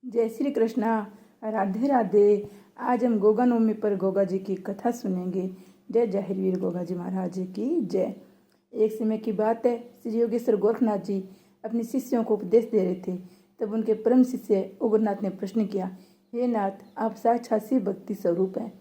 जय श्री कृष्णा। राधे राधे। आज हम गोगा नवमी पर गोगा जी की कथा सुनेंगे। जय जाहिरवीर गोगा जी महाराज की जय। एक समय की बात है, श्री योगेश्वर गोरखनाथ जी अपने शिष्यों को उपदेश दे रहे थे। तब उनके परम शिष्य उग्रनाथ ने प्रश्न किया, हे नाथ, आप साक्षात शिव भक्ति स्वरूप हैं।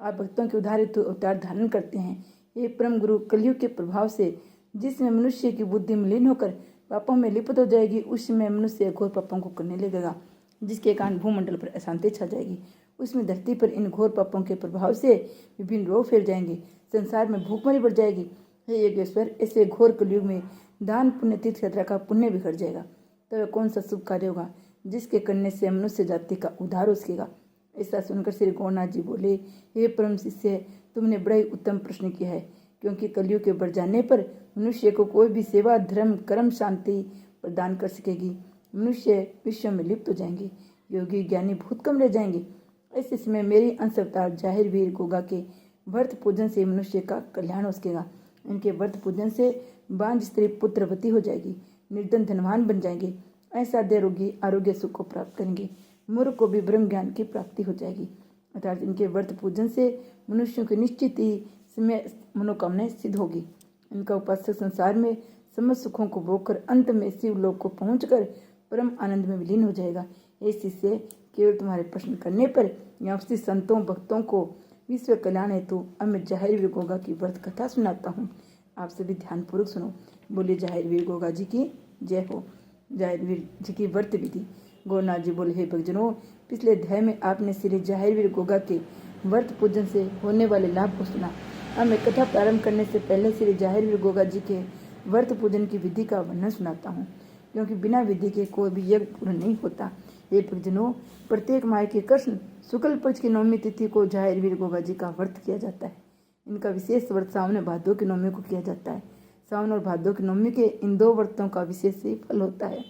आप भक्तों के उद्धार हेतु अवतार धारण करते हैं। ये परम गुरु, कलयुग के प्रभाव से जिसमें मनुष्य की बुद्धि मलिन होकर पापों में लिप्त हो जाएगी, उसमें मनुष्य घोर पापों को करने लगेगा, जिसके कारण भूमंडल पर अशांति छा जाएगी। उसमें धरती पर इन घोर पापों के प्रभाव से विभिन्न रोग फैल जाएंगे, संसार में भूखमरी बढ़ जाएगी। हे योगेश्वर, ऐसे घोर कलयुग में दान पुण्य तीर्थ यात्रा का पुण्य बिखर जाएगा। तो कौन सा शुभ कार्य होगा जिसके करने से मनुष्य जाति का उद्धार हो सकेगा। ऐसा सुनकर श्री गौरनाथ जी बोले, हे परम शिष्य, तुमने बड़ा ही उत्तम प्रश्न किया है, क्योंकि कलयुग के बढ़ जाने पर मनुष्य को कोई भी सेवा, धर्म, कर्म, शांति प्रदान कर सकेगी। मनुष्य विश्व में लिप्त हो जाएंगे, योगी ज्ञानी बहुत कम रह जाएंगे। ऐसे समय मेरी अंश अवतार जाहिरवीर गोगा के व्रत पूजन से मनुष्य का कल्याण हो सकेगा। इनके व्रत पूजन से बांझ स्त्री पुत्रवती हो जाएगी, निर्धन धनवान बन जाएंगे, असाध्य रोगी आरोग्य सुख को प्राप्त करेंगे, मूर्ख को भी ब्रह्म ज्ञान की प्राप्ति हो जाएगी। अर्थात इनके व्रत पूजन से मनुष्यों की निश्चित ही समय मनोकामनाएं सिद्ध होगी। इनका उपासक संसार में समस्त सुखों को भोगकर अंत में शिव लोक को पहुंचकर परम आनंद में विलीन हो जाएगा। हे शिष्य, केवल तुम्हारे प्रश्न करने पर यहाँ संतों भक्तों को विश्व कल्याण हेतु अब मैं जाहिरवीर गोगा की व्रत कथा सुनाता हूँ। आप सभी ध्यानपूर्वक सुनो। बोले जाहिरवीर गोगा जी की जय हो। जाहिरवीर जी की व्रत विधि। गोरनाथ जी बोले, हे भक्तजनों, पिछले अध्याय में आपने श्री जाहिरवीर गोगा के व्रत पूजन से होने वाले लाभ को सुना। अब मैं कथा प्रारंभ करने से पहले श्री जाहिरवीर गोगा जी के व्रत पूजन की विधि का वर्णन सुनाता हूँ, क्योंकि बिना विधि के कोई भी यज्ञ पूर्ण नहीं होता। हे भक्तजनों, प्रत्येक माह के कृष्ण शुक्ल पक्ष की नवमी तिथि को जाहिरवीर गोगा जी का व्रत किया जाता है। इनका विशेष व्रत सावन और भादों की नवमी को किया जाता है। सावन और भादों की नवमी के इन दो व्रतों का विशेष ही फल होता है।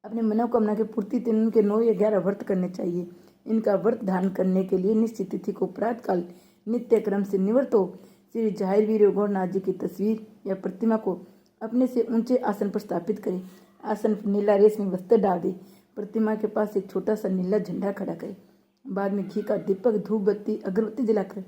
अपने मनोकामना की पूर्ति के 9 या 11 व्रत करने चाहिए। इनका व्रत धारण करने के लिए निश्चित तिथि को प्रातःकाल नित्य क्रम से निवृत्त हो श्री जाहिरवीर गोरनाथ जी की तस्वीर या प्रतिमा को अपने से ऊंचे आसन पर स्थापित करें। आसन पर नीला रेशमी वस्त्र डाल दे। प्रतिमा के पास एक छोटा सा नीला झंडा खड़ा करें। बाद में घी का दीपक, धूप बत्ती, अगरबत्ती जलाकर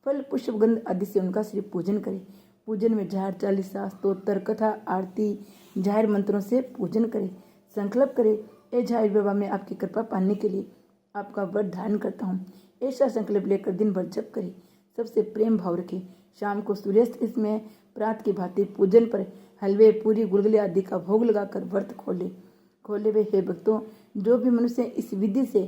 फल, पुष्प, गंध आदि से उनका श्री पूजन करें। पूजन में जाहिर चालीसा, स्तोत्र, कथा, आरती, जाहिर मंत्रों से पूजन करें। संकल्प करें, ए जाहिर बाबा, मैं आपकी कृपा पाने के लिए आपका व्रत धारण करता हूँ। ऐसा संकल्प लेकर दिन भर जप करें। सबसे प्रेम भाव रखें। शाम को सूर्यास्त इसमें प्रात की भांति पूजन पर हलवे, पूरी, गुलगुले आदि का भोग लगाकर व्रत खोले वे। हे भक्तों, जो भी मनुष्य इस विधि से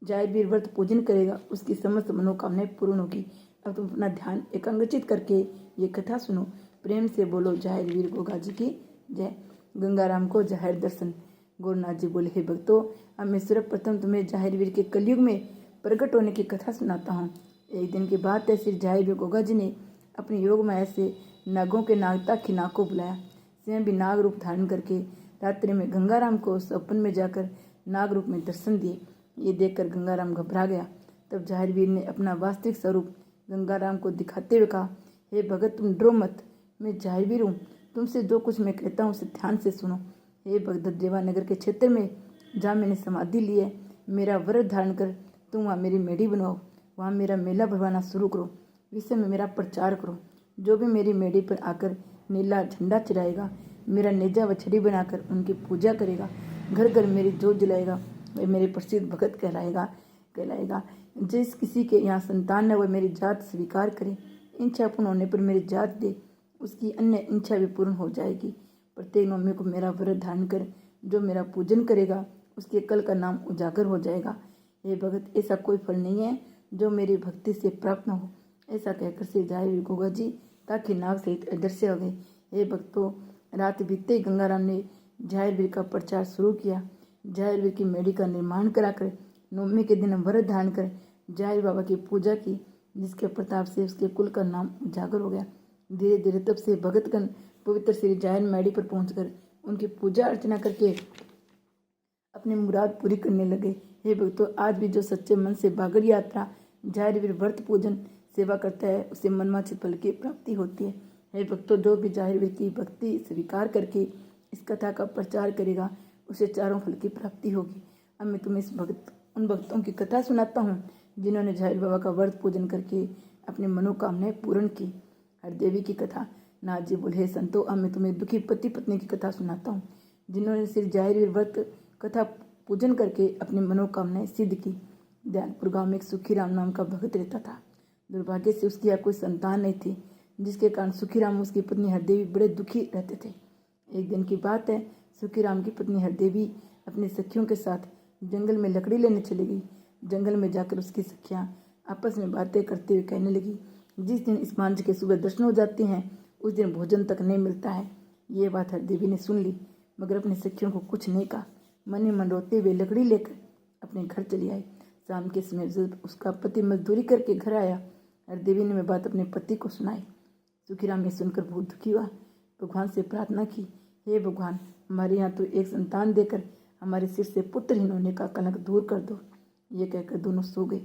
जाहिरवीर व्रत पूजन करेगा, उसकी समस्त मनोकामनाएं पूर्ण होगी। अब तुम अपना ध्यान एकाग्रचित करके ये कथा सुनो। प्रेम से बोलो जाहिरवीर गोगा जी की जय। गंगाराम को जाहिर दर्शन। गोरनाथ जी बोले, हे भक्तों, अब मैं सर्वप्रथम तुम्हें जाहिरवीर के कलयुग में प्रकट होने की कथा सुनाता हूँ। एक दिन की बात है, श्री जाहिरवीर गोगा जी ने अपनी योग माया से नागों के नागता खिनाक को बुलाया। स्वयं भी नाग रूप धारण करके रात्रि में गंगाराम को स्वप्न में जाकर नाग रूप में दर्शन दिए। ये देखकर गंगाराम घबरा गया। तब जाहिरवीर ने अपना वास्तविक स्वरूप गंगाराम को दिखाते हुए कहा, हे भगत, तुम डरो मत, मैं जाहिरवीर हूँ। तुमसे जो कुछ मैं कहता हूँ उसे ध्यान से सुनो। हे भगत, देवानगर के क्षेत्र में जहाँ मैंने समाधि ली है, मेरा व्रत धारण कर तुम वहाँ मेरी मेढ़ी बनवाओ। वहाँ मेरा मेला भरवाना शुरू करो। विश्व में मेरा प्रचार करो। जो भी मेरी मेढ़ी पर आकर नीला झंडा चढ़ाएगा, मेरा नेजा व छड़ी बनाकर उनकी पूजा करेगा, घर घर मेरी जोत जलाएगा, वह मेरे प्रसिद्ध भगत कहलाएगा। जिस किसी के यहाँ संतान है, वह मेरी जात स्वीकार करे। इच्छा पूर्ण होने पर मेरी जात दे, उसकी अन्य इच्छा भी पूर्ण हो जाएगी। प्रत्येक नवमी को मेरा व्रत धारण कर जो मेरा पूजन करेगा, उसके कल का नाम उजागर हो जाएगा। हे भगत, ऐसा कोई फल नहीं है जो मेरी भक्ति से प्राप्त न हो। ऐसा कहकर श्री जाहिरवीर गोगा जी ताकि नाग सहित अदृश्य हो गए। हे भक्तों, रात बीतते ही गंगाराम ने जाहिरवीर का प्रचार शुरू किया। जाहिरवीर की मेढ़ी का निर्माण कराकर नवमी के दिन व्रत धारण कर जाहिर बाबा की पूजा की, जिसके प्रताप से उसके कुल का नाम उजागर हो गया। धीरे धीरे तब से भगतगण पवित्र श्री जाहिर मेढ़ी पर पहुंचकर उनकी पूजा अर्चना करके अपनी मुराद पूरी करने लगे। हे भक्तों, आज भी जो सच्चे मन से बागड़ यात्रा जाहिरवीर व्रत पूजन सेवा करता है, उसे मनवांछित फल की प्राप्ति होती है। हे भक्तों, जो भी जाहिरवीर की भक्ति स्वीकार करके इस कथा का प्रचार करेगा, उसे चारों फल की प्राप्ति होगी। अब मैं तुम्हें उन भक्तों की कथा सुनाता हूँ जिन्होंने झाहिर बाबा का व्रत पूजन करके अपनी मनोकामनाएं पूर्ण की। हरदेवी की कथा। नाथ जी बोले, हे संतो, अब मैं तुम्हें दुखी पति पत्नी की कथा सुनाता हूँ जिन्होंने सिर्फ झाहिर व्रत कथा पूजन करके अपनी मनोकामनाएं सिद्ध की। दयालपुर गांव में एक सुखीराम नाम का भक्त रहता था। दुर्भाग्य से उसकी यहाँ कोई संतान नहीं थी, जिसके कारण सुखीराम उसकी पत्नी हरदेवी बड़े दुखी रहते थे। एक दिन की बात है, सुखीराम की पत्नी हरदेवी अपनी सखियों के साथ जंगल में लकड़ी लेने चली गई। जंगल में जाकर उसकी सखियां आपस में बातें करते हुए कहने लगी, जिस दिन इस मांझ के सुबह दर्शन हो जाते हैं उस दिन भोजन तक नहीं मिलता है। ये बात हरदेवी ने सुन ली, मगर अपनी सखियों को कुछ नहीं कहा। मन ही मन रोते हुए लकड़ी लेकर अपने घर चली आई। शाम के समय जब उसका पति मजदूरी करके घर आया, हरदेवी ने वह बात अपने पति को सुनाई। सुखीराम ने सुनकर बहुत दुखी हुआ। भगवान से प्रार्थना की, हे भगवान, हमारे यहाँ तो एक संतान देकर हमारे सिर से पुत्रहीन होने का कलंक दूर कर दो। ये कहकर दोनों सो गए।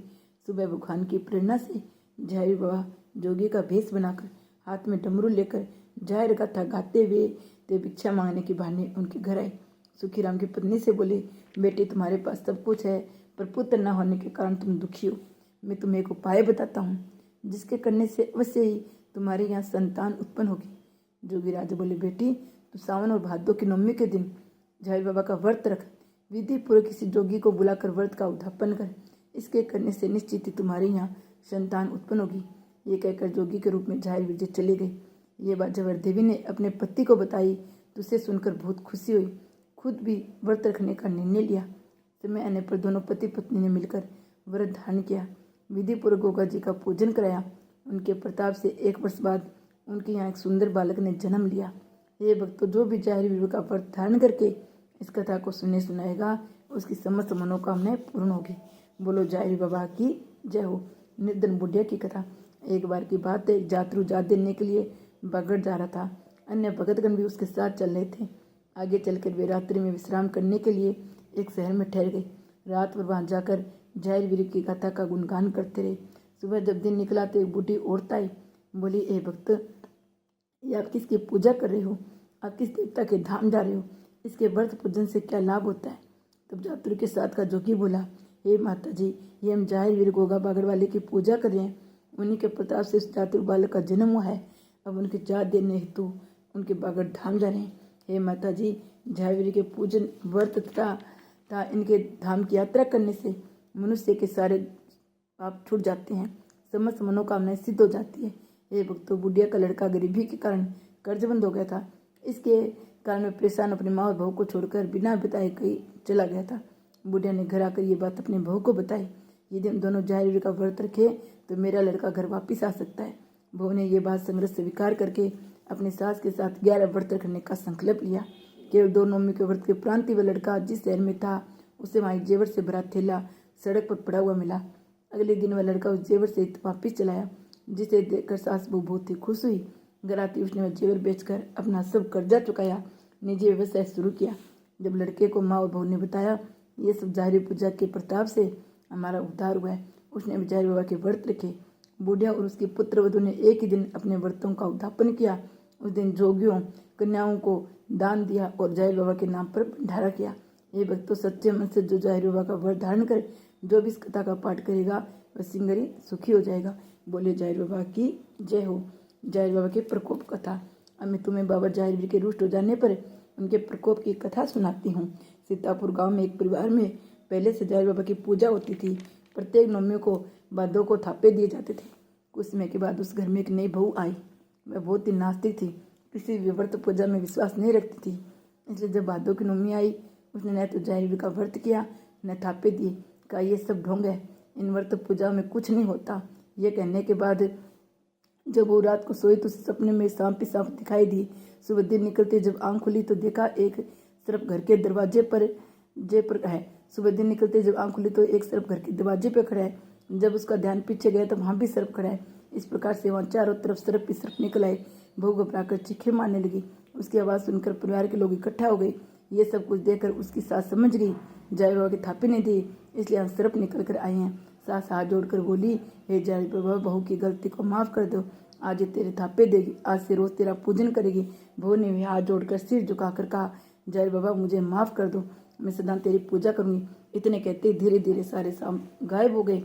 सुबह भगवान की प्रेरणा से झाहिर बाबा जोगी का भेष बनाकर हाथ में डमरू लेकर झाहिर कथा गाते हुए ते भिक्षा मांगने के बहाने उनके घर आए। सुखीराम की पत्नी से बोले, बेटी, तुम्हारे पास सब कुछ है, पर पुत्र न होने के कारण तुम दुखी हो। मैं तुम्हें एक उपाय बताता हूँ, जिसके करने से अवश्य ही तुम्हारे यहाँ संतान उत्पन्न होगी। जोगी राजा बोले, बेटी, तू सावन और भादों की नवमी के दिन झाहिर बाबा का व्रत रख। विधि पूर्वक किसी जोगी को बुलाकर व्रत का उद्यापन कर। इसके करने से निश्चित ही तुम्हारे यहाँ संतान उत्पन्न होगी। ये कहकर जोगी के रूप में झाहिर विजय चले गए। ये बात जब हरदेवी ने अपने पति को बताई तो उसे सुनकर बहुत खुशी हुई। खुद भी व्रत रखने का निर्णय लिया। समय आने पर दोनों पति पत्नी ने मिलकर व्रत धारण किया। विधि पूर्वक गोगा जी का पूजन कराया। उनके प्रताप से 1 वर्ष बाद उनके यहाँ एक सुंदर बालक ने जन्म लिया। ये भक्तों, जो भी झाहिर बाबा का व्रत धारण करके इस कथा को सुनाएगा, उसकी समस्त मनोकामनाएं पूर्ण होगी। बोलो झाहिर बाबा की जय हो। निर्धन बुढ़िया की कथा। एक बार की बात है, जातरू जात देने के लिए बगड़ जा रहा था। अन्य भगतगण भी उसके साथ चल रहे थे। आगे चलकर वे रात्रि में विश्राम करने के लिए एक शहर में ठहर गए। रात भर वहां जाकर झाहिर वीर की कथा का गुणगान करते रहे। सुबह जब दिन निकला तो एक बूढ़ी औरत आई। बोली, ए भक्त, ये आप किसकी पूजा कर रहे हो? आप किस देवता के धाम जा रहे हो? इसके व्रत पूजन से क्या लाभ होता है? तब जातरू के साथ का जोगी बोला, हे माता जी, ये हम झाहिर वीर गोगा बागड़ वाले की पूजा कर रहे हैं। उन्हीं के प्रताप से इस जातरू बालक का जन्म हुआ है। अब उनकी जात देने हेतु उनके बागड़ धाम जा रहे हैं। हे माता जी, झाहिर वीर के पूजन व्रत तथा इनके धाम की यात्रा करने से मनुष्य के सारे पाप छूट जाते हैं, समस्त मनोकामनाएं सिद्ध हो जाती है। ये भक्तों, बुढ़िया का लड़का गरीबी के कारण कर्जबंद हो गया था। इसके कारण में परेशान अपने माँ और बहू को छोड़कर बिना बताए कहीं चला गया था। बुढ़िया ने घर आकर ये बात अपने बहू को बताई। यदि हम दोनों झाहिर का व्रत रखे तो मेरा लड़का घर वापिस आ सकता है। बहू ने ये बात संग्रह स्वीकार करके अपने सास के साथ 11 व्रत रखने का संकल्प लिया। केवल 2 नवमी के व्रत के प्रांति वह लड़का जिस शहर में था, उसे वहाँ जेवर से भरा थैला सड़क पर पड़ा हुआ मिला। अगले दिन वह लड़का उस जेवर से वापिस चलाया, जिसे देखकर सास बहू बहुत ही खुश हुई। घर आती उसने वह जेवर बेचकर अपना सब कर्जा चुकाया, निजी व्यवसाय शुरू किया। जब लड़के को माँ और बहू ने बताया, ये सब झाहिर पूजा के प्रताप से हमारा उद्धार हुआ है, उसने झाहिर बाबा के व्रत रखे। बुढ़िया और उसकी पुत्र वधू ने एक ही दिन अपने व्रतों का उद्यापन किया। उस दिन जोगियों कन्याओं को दान दिया और झाहिर बाबा के नाम पर भंडारा किया। ये भक्तों, सच्चे मन से जो झाहिर बाबा का व्रत धारण कर जो भी इस कथा का पाठ करेगा वह सिंगरी सुखी हो जाएगा। बोले झाहिर बाबा की जय हो। झाहिर बाबा के प्रकोप कथा। अब मैं तुम्हें बाबा झाहिर वीर के रुष्ट हो जाने पर उनके प्रकोप की कथा सुनाती हूँ। सीतापुर गांव में एक परिवार में पहले से झाहिर बाबा की पूजा होती थी। प्रत्येक नवमी को बादों को थापे दिए जाते थे। कुछ समय के बाद उस घर में एक नई बहू आई। वह बहुत ही नास्तिक थी, किसी भी व्रत पूजा में विश्वास नहीं रखती थी। इसलिए जब भादों की नवमी आई, उसने न तो झाहिर वीर का व्रत किया न थापे दिए। कहा, ये सब ढोंग है, इन व्रत पूजा में कुछ नहीं होता। ये कहने के बाद जब वो रात को सोई तो सपने में सांप दिखाई दी। सुबह दिन निकलते जब आंख खुली तो देखा एक तरफ घर के दरवाजे पर है। सुबह दिन निकलते जब आंख खुली तो एक तरफ घर के दरवाजे पर खड़ा है। जब उसका ध्यान पीछे गया तो वहाँ भी सर्प खड़ा है। इस प्रकार से वहाँ चारों तरफ सर्प ही सर्प निकल आए। बहू घबराकर चीखें मारने लगी। उसकी आवाज़ सुनकर परिवार के लोग इकट्ठा हो गए। ये सब कुछ देखकर उसकी सास समझ गई झाहिर बाबा के थापे नहीं दिए, इसलिए हम सर्प निकल कर आए हैं। सास हाथ जोड़कर बोली, हे झाहिर बाबा, बहू की गलती को माफ़ कर दो। आज ये तेरे थापे देगी, आज से रोज तेरा पूजन करेगी। बहू ने भी हाथ जोड़कर सिर झुकाकर कहा, झाहिर बाबा, मुझे माफ़ कर दो। मैं सदा तेरी पूजा करूंगी। इतने कहते धीरे धीरे सारे सांप गायब हो गए।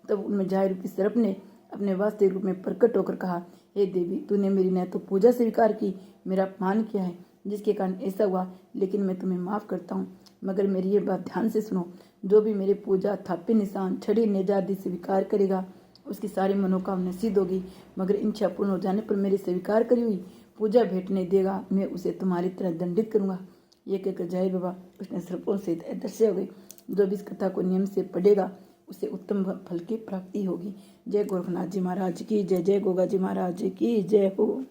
तब उनमें जाहिर रूपी सर्प ने अपने वास्तविक रूप में प्रकट होकर कहा, हे देवी, तूने मेरी न तो पूजा स्वीकार की, मेरा अपमान किया है, जिसके कारण ऐसा हुआ, लेकिन मैं तुम्हें माफ करता हूँ। मगर मेरी ये बात ध्यान से सुनो, जो भी मेरे पूजा थापे निशान छड़ी नेजा आदि स्वीकार करेगा उसकी सारी मनोकामना सिद्ध होगी। मगर इच्छा पूर्ण हो जाने पर मेरी स्वीकार करी हुई पूजा भेंट नहीं देगा, मैं उसे तुम्हारी तरह दंडित करूंगा। ये कहकर जाहिर बाबा उसने सर्पों से अदृश्य हो गए। जो भी इस कथा को नियम से पढ़ेगा उसे उत्तम फल की प्राप्ति होगी। जय गोरखनाथ जी महाराज की जय। जय गोगा जी महाराज की जय हो।